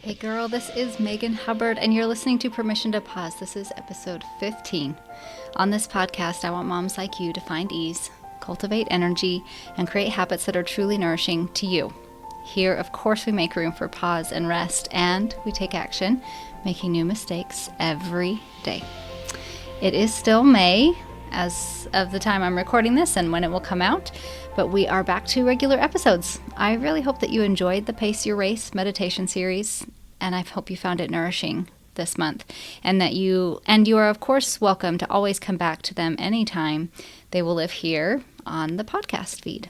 Hey girl, this is Megan Hubbard, and you're listening to Permission to Pause. This is episode 15. On this podcast, I want moms like you to find ease, cultivate energy, and create habits that are truly nourishing to you. Here, of course, we make room for pause and rest, and we take action, making new mistakes every day. It is still May, as of the time I'm recording this and when it will come out, but we are back to regular episodes. I really hope that you enjoyed the Pace Your Race meditation series, and I hope you found it nourishing this month, and that you are of course welcome to always come back to them anytime. They will live here on the podcast feed.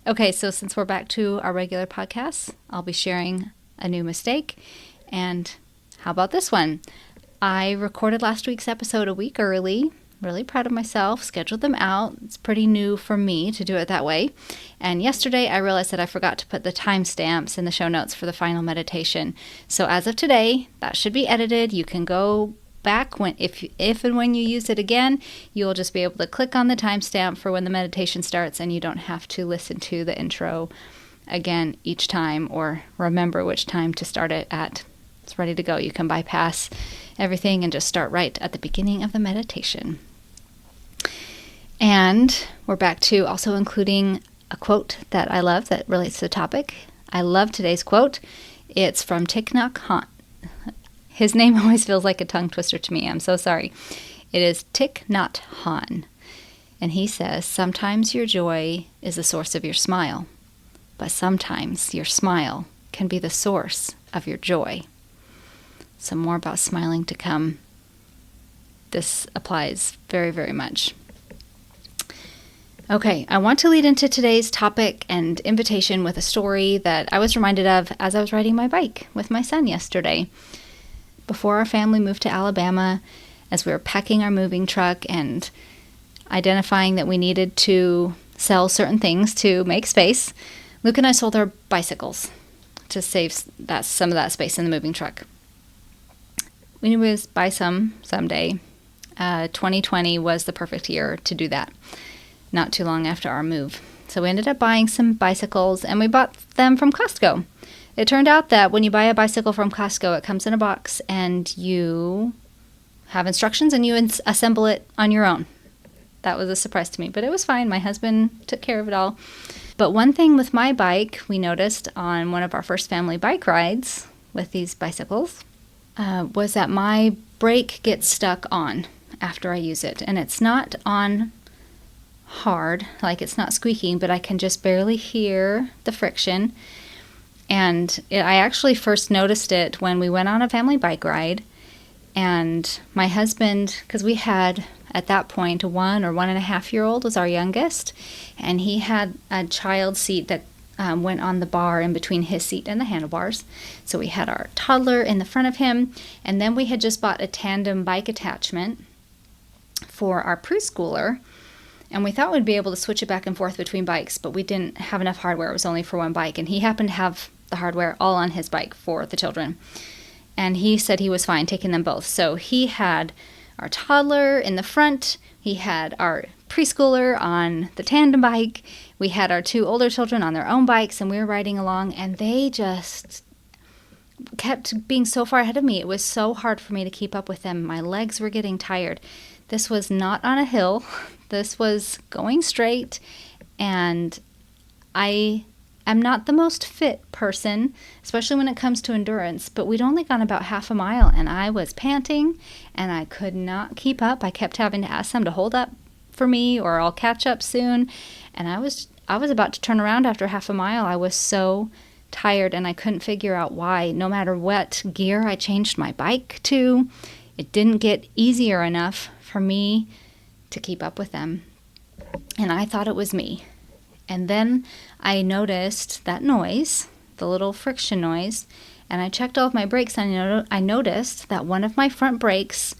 Okay, so since we're back to our regular podcasts, I'll be sharing a new mistake. And how about this one? I recorded last week's episode a week early. Really proud of myself, scheduled them out. It's pretty new for me to do it that way. And yesterday I realized that I forgot to put the timestamps in the show notes for the final meditation. So as of today, that should be edited. You can go back if and when you use it again, you'll just be able to click on the timestamp for when the meditation starts, and you don't have to listen to the intro again each time or remember which time to start it at. It's ready to go. You can bypass everything and just start right at the beginning of the meditation. And we're back to also including a quote that I love that relates to the topic. I love today's quote. It's from Thich Nhat Hanh. His name always feels like a tongue twister to me. I'm so sorry. It is Thich Nhat Hanh. And he says, sometimes your joy is the source of your smile, but sometimes your smile can be the source of your joy. Some more about smiling to come. This applies very, very much. Okay, I want to lead into today's topic and invitation with a story that I was reminded of as I was riding my bike with my son yesterday. Before our family moved to Alabama, as we were packing our moving truck and identifying that we needed to sell certain things to make space, Luke and I sold our bicycles to save some of that space in the moving truck. We knew we would buy some someday. 2020 was the perfect year to do that, not too long after our move. So we ended up buying some bicycles, and we bought them from Costco. It turned out that when you buy a bicycle from Costco, it comes in a box, and you have instructions, and you assemble it on your own. That was a surprise to me, but it was fine. My husband took care of it all. But one thing with my bike, we noticed on one of our first family bike rides with these bicycles, was that my brake gets stuck on after I use it. And it's not on hard, like it's not squeaking, but I can just barely hear the friction. And I actually first noticed it when we went on a family bike ride. And my husband, because we had at that point a 1 or 1.5-year-old was our youngest, and he had a child seat that went on the bar in between his seat and the handlebars. So we had our toddler in the front of him, and then we had just bought a tandem bike attachment for our preschooler, and we thought we'd be able to switch it back and forth between bikes, but we didn't have enough hardware. It was only for one bike, and he happened to have the hardware all on his bike for the children. And he said he was fine taking them both. So he had our toddler in the front, he had our preschooler on the tandem bike, we had our 2 older children on their own bikes, and we were riding along, and they just kept being so far ahead of me. It was so hard for me to keep up with them. My legs were getting tired. This was not on a hill. This was going straight, and I am not the most fit person, especially when it comes to endurance, but we'd only gone about half a mile, and I was panting, and I could not keep up. I kept having to ask them to hold up for me, or I'll catch up soon, and I was about to turn around after half a mile. I was so tired, and I couldn't figure out why. No matter what gear I changed my bike to, it didn't get easier enough for me to keep up with them. And I thought it was me. And then I noticed that noise, the little friction noise, and I checked all of my brakes, and I noticed that one of my front brakes,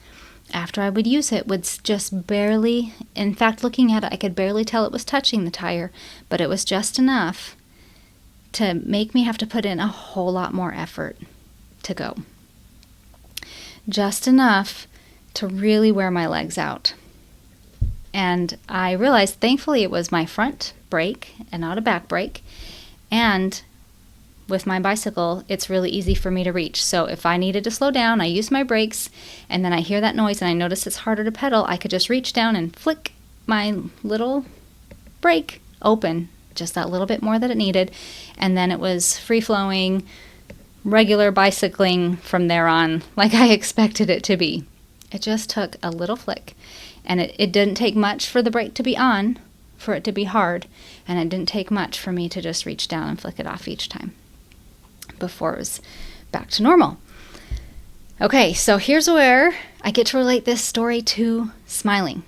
after I would use it, would just barely, in fact, looking at it, I could barely tell it was touching the tire, but it was just enough to make me have to put in a whole lot more effort to go. Just enough to really wear my legs out. And I realized, thankfully, it was my front brake and not a back brake. And with my bicycle, it's really easy for me to reach. So if I needed to slow down, I use my brakes, and then I hear that noise and I notice it's harder to pedal, I could just reach down and flick my little brake open, just that little bit more that it needed, and then it was free-flowing, regular bicycling from there on, like I expected it to be. It just took a little flick, and it didn't take much for the brake to be on, for it to be hard, and it didn't take much for me to just reach down and flick it off each time before it was back to normal. Okay, so here's where I get to relate this story to smiling.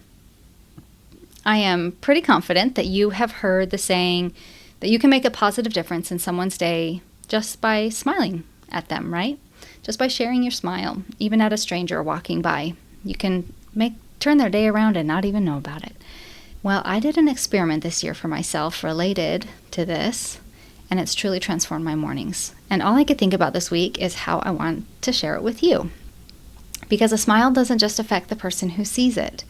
I am pretty confident that you have heard the saying that you can make a positive difference in someone's day just by smiling at them, right? Just by sharing your smile, even at a stranger walking by. You can turn their day around and not even know about it. Well, I did an experiment this year for myself related to this, and it's truly transformed my mornings. And all I could think about this week is how I want to share it with you. Because a smile doesn't just affect the person who sees it.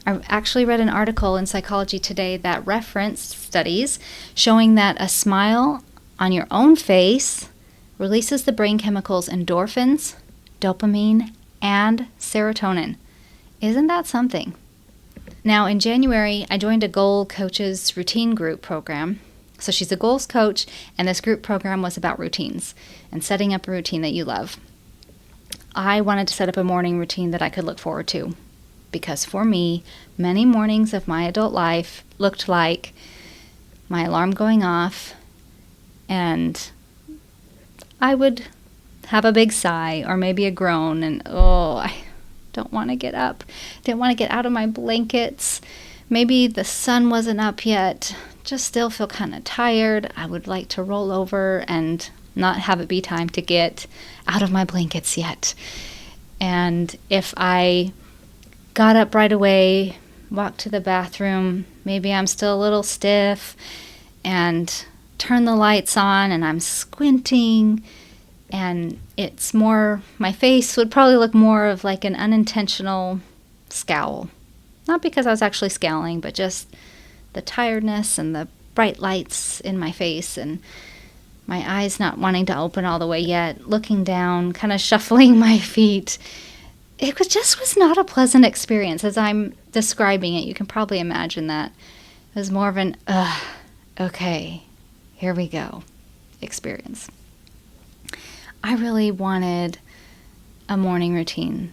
I actually read an article in Psychology Today that referenced studies showing that a smile on your own face releases the brain chemicals endorphins, dopamine, and serotonin. Isn't that something? Now, in January, I joined a Goal Coach's routine group program. So she's a goals coach, and this group program was about routines and setting up a routine that you love. I wanted to set up a morning routine that I could look forward to. Because for me, many mornings of my adult life looked like my alarm going off, and I would have a big sigh or maybe a groan, and I don't want to get up. Didn't want to get out of my blankets. Maybe the sun wasn't up yet. Just still feel kind of tired. I would like to roll over and not have it be time to get out of my blankets yet. And if I got up right away, walked to the bathroom, maybe I'm still a little stiff, and turn the lights on and I'm squinting, and it's more, my face would probably look more of like an unintentional scowl. Not because I was actually scowling, but just the tiredness and the bright lights in my face and my eyes not wanting to open all the way yet, looking down, kind of shuffling my feet. It was not a pleasant experience. As I'm describing it, you can probably imagine that. It was more of an, okay, here we go experience. I really wanted a morning routine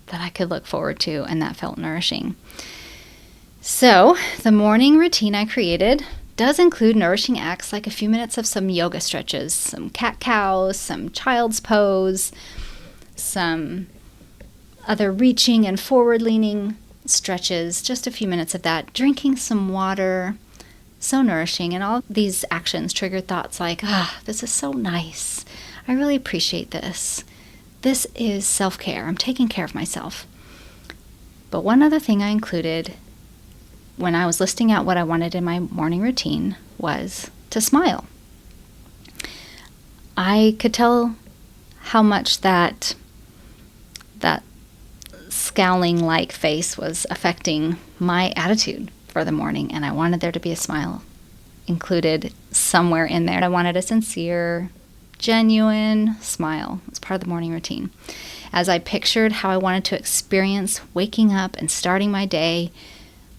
that I could look forward to and that felt nourishing. So the morning routine I created does include nourishing acts like a few minutes of some yoga stretches, some cat-cows, some child's pose, some other reaching and forward-leaning stretches, just a few minutes of that, drinking some water, so nourishing. And all these actions triggered thoughts like, this is so nice. I really appreciate this. This is self-care. I'm taking care of myself. But one other thing I included when I was listing out what I wanted in my morning routine was to smile. I could tell how much that scowling-like face was affecting my attitude for the morning, and I wanted there to be a smile included somewhere in there. I wanted a sincere, genuine smile as part of the morning routine. As I pictured how I wanted to experience waking up and starting my day,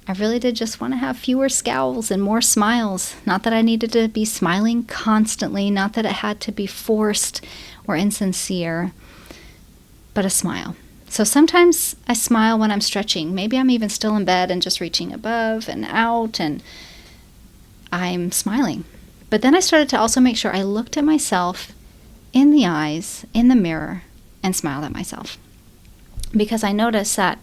I really did just want to have fewer scowls and more smiles. Not that I needed to be smiling constantly, not that it had to be forced or insincere, but a smile. So sometimes I smile when I'm stretching. Maybe I'm even still in bed and just reaching above and out, and I'm smiling. But then I started to also make sure I looked at myself in the eyes, in the mirror, and smiled at myself. Because I noticed that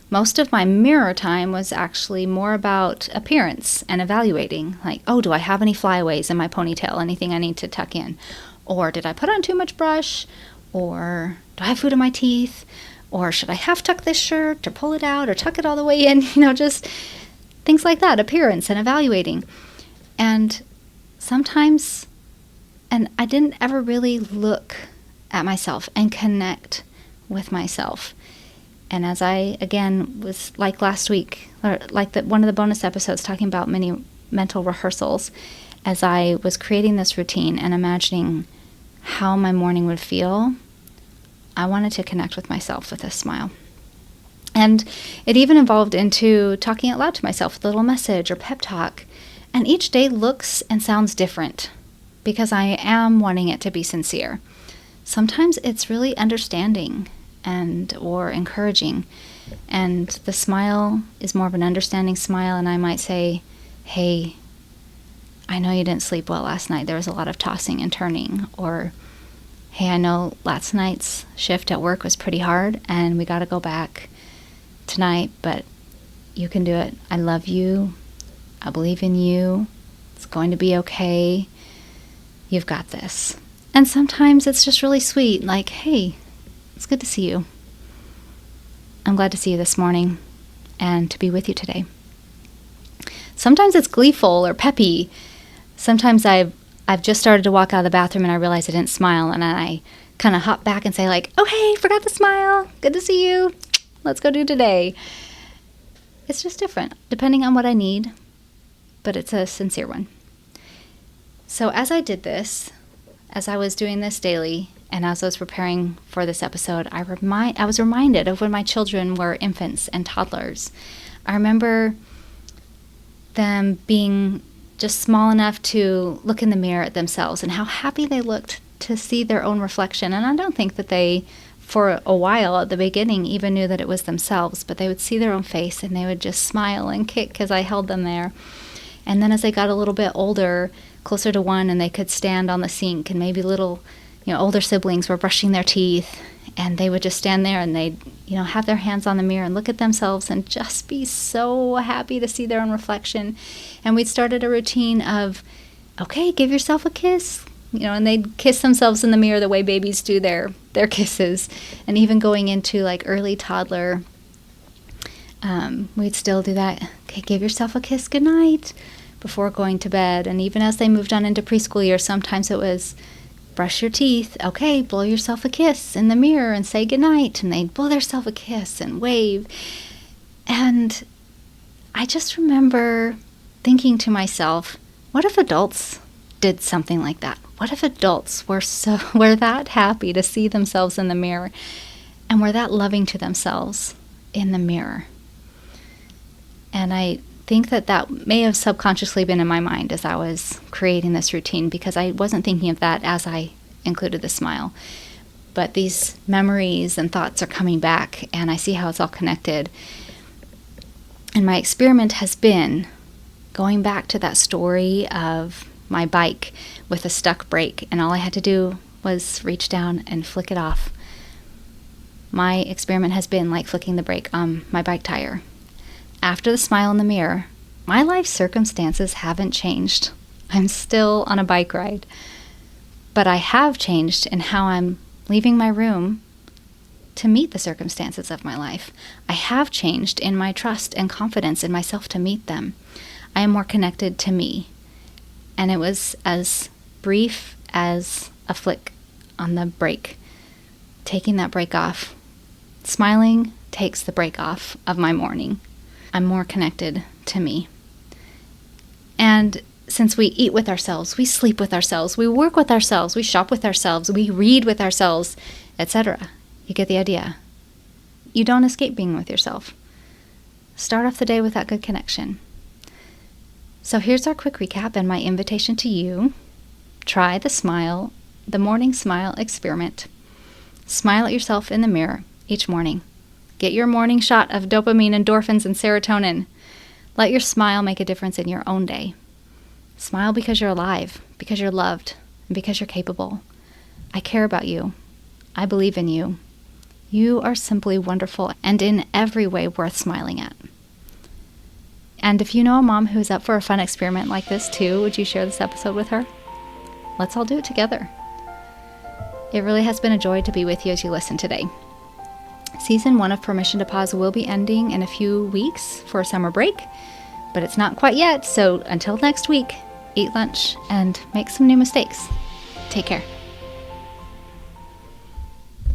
most of my mirror time was actually more about appearance and evaluating. Like, do I have any flyaways in my ponytail? Anything I need to tuck in? Or did I put on too much brush? Or do I have food in my teeth? Or should I half tuck this shirt or pull it out or tuck it all the way in? Just things like that, appearance and evaluating. And sometimes, and I didn't ever really look at myself and connect with myself. And as I, again, was like last week, or like one of the bonus episodes talking about many mental rehearsals, as I was creating this routine and imagining how my morning would feel, I wanted to connect with myself with a smile. And it even evolved into talking out loud to myself with a little message or pep talk. And each day looks and sounds different because I am wanting it to be sincere. Sometimes it's really understanding or encouraging. And the smile is more of an understanding smile. And I might say, hey, I know you didn't sleep well last night. There was a lot of tossing and turning. Or, hey, I know last night's shift at work was pretty hard and we got to go back tonight, but you can do it. I love you. I believe in you. It's going to be okay. You've got this. And sometimes it's just really sweet, like, hey, it's good to see you. I'm glad to see you this morning and to be with you today. Sometimes it's gleeful or peppy. Sometimes I've just started to walk out of the bathroom and I realize I didn't smile, and I kind of hop back and say like, oh, hey, forgot to smile. Good to see you. Let's go do today. It's just different depending on what I need, but it's a sincere one. So as I did this, as I was doing this daily, and as I was preparing for this episode, I was reminded of when my children were infants and toddlers. I remember them being just small enough to look in the mirror at themselves and how happy they looked to see their own reflection. And I don't think that they, for a while at the beginning, even knew that it was themselves, but they would see their own face and they would just smile and kick as I held them there. And then as they got a little bit older, closer to 1, and they could stand on the sink, and maybe little, older siblings were brushing their teeth, and they would just stand there and they'd, have their hands on the mirror and look at themselves and just be so happy to see their own reflection. And we'd started a routine of, okay, give yourself a kiss, and they'd kiss themselves in the mirror the way babies do their kisses. And even going into like early toddler, we'd still do that. Okay, give yourself a kiss goodnight before going to bed. And even as they moved on into preschool years, sometimes it was brush your teeth. Okay, blow yourself a kiss in the mirror and say goodnight. And they'd blow themselves a kiss and wave. And I just remember thinking to myself, what if adults did something like that? What if adults were that happy to see themselves in the mirror and were that loving to themselves in the mirror? And I think that may have subconsciously been in my mind as I was creating this routine, because I wasn't thinking of that as I included the smile. But these memories and thoughts are coming back, and I see how it's all connected. And my experiment has been going back to that story of my bike with a stuck brake, and all I had to do was reach down and flick it off. My experiment has been like flicking the brake on my bike tire. After the smile in the mirror, my life circumstances haven't changed. I'm still on a bike ride. But I have changed in how I'm leaving my room to meet the circumstances of my life. I have changed in my trust and confidence in myself to meet them. I am more connected to me. And it was as brief as a flick on the brake, taking that brake off. Smiling takes the brake off of my morning. I'm more connected to me. And since we eat with ourselves, we sleep with ourselves, we work with ourselves, we shop with ourselves, we read with ourselves, etc. You get the idea. You don't escape being with yourself. Start off the day with that good connection. So here's our quick recap and my invitation to you. Try the morning smile experiment. Smile at yourself in the mirror each morning. Get your morning shot of dopamine, endorphins, and serotonin. Let your smile make a difference in your own day. Smile because you're alive, because you're loved, and because you're capable. I care about you. I believe in you. You are simply wonderful and in every way worth smiling at. And if you know a mom who's up for a fun experiment like this too, would you share this episode with her? Let's all do it together. It really has been a joy to be with you as you listen today. Season 1 of Permission to Pause will be ending in a few weeks for a summer break, but it's not quite yet, so until next week, eat lunch and make some new mistakes. Take care.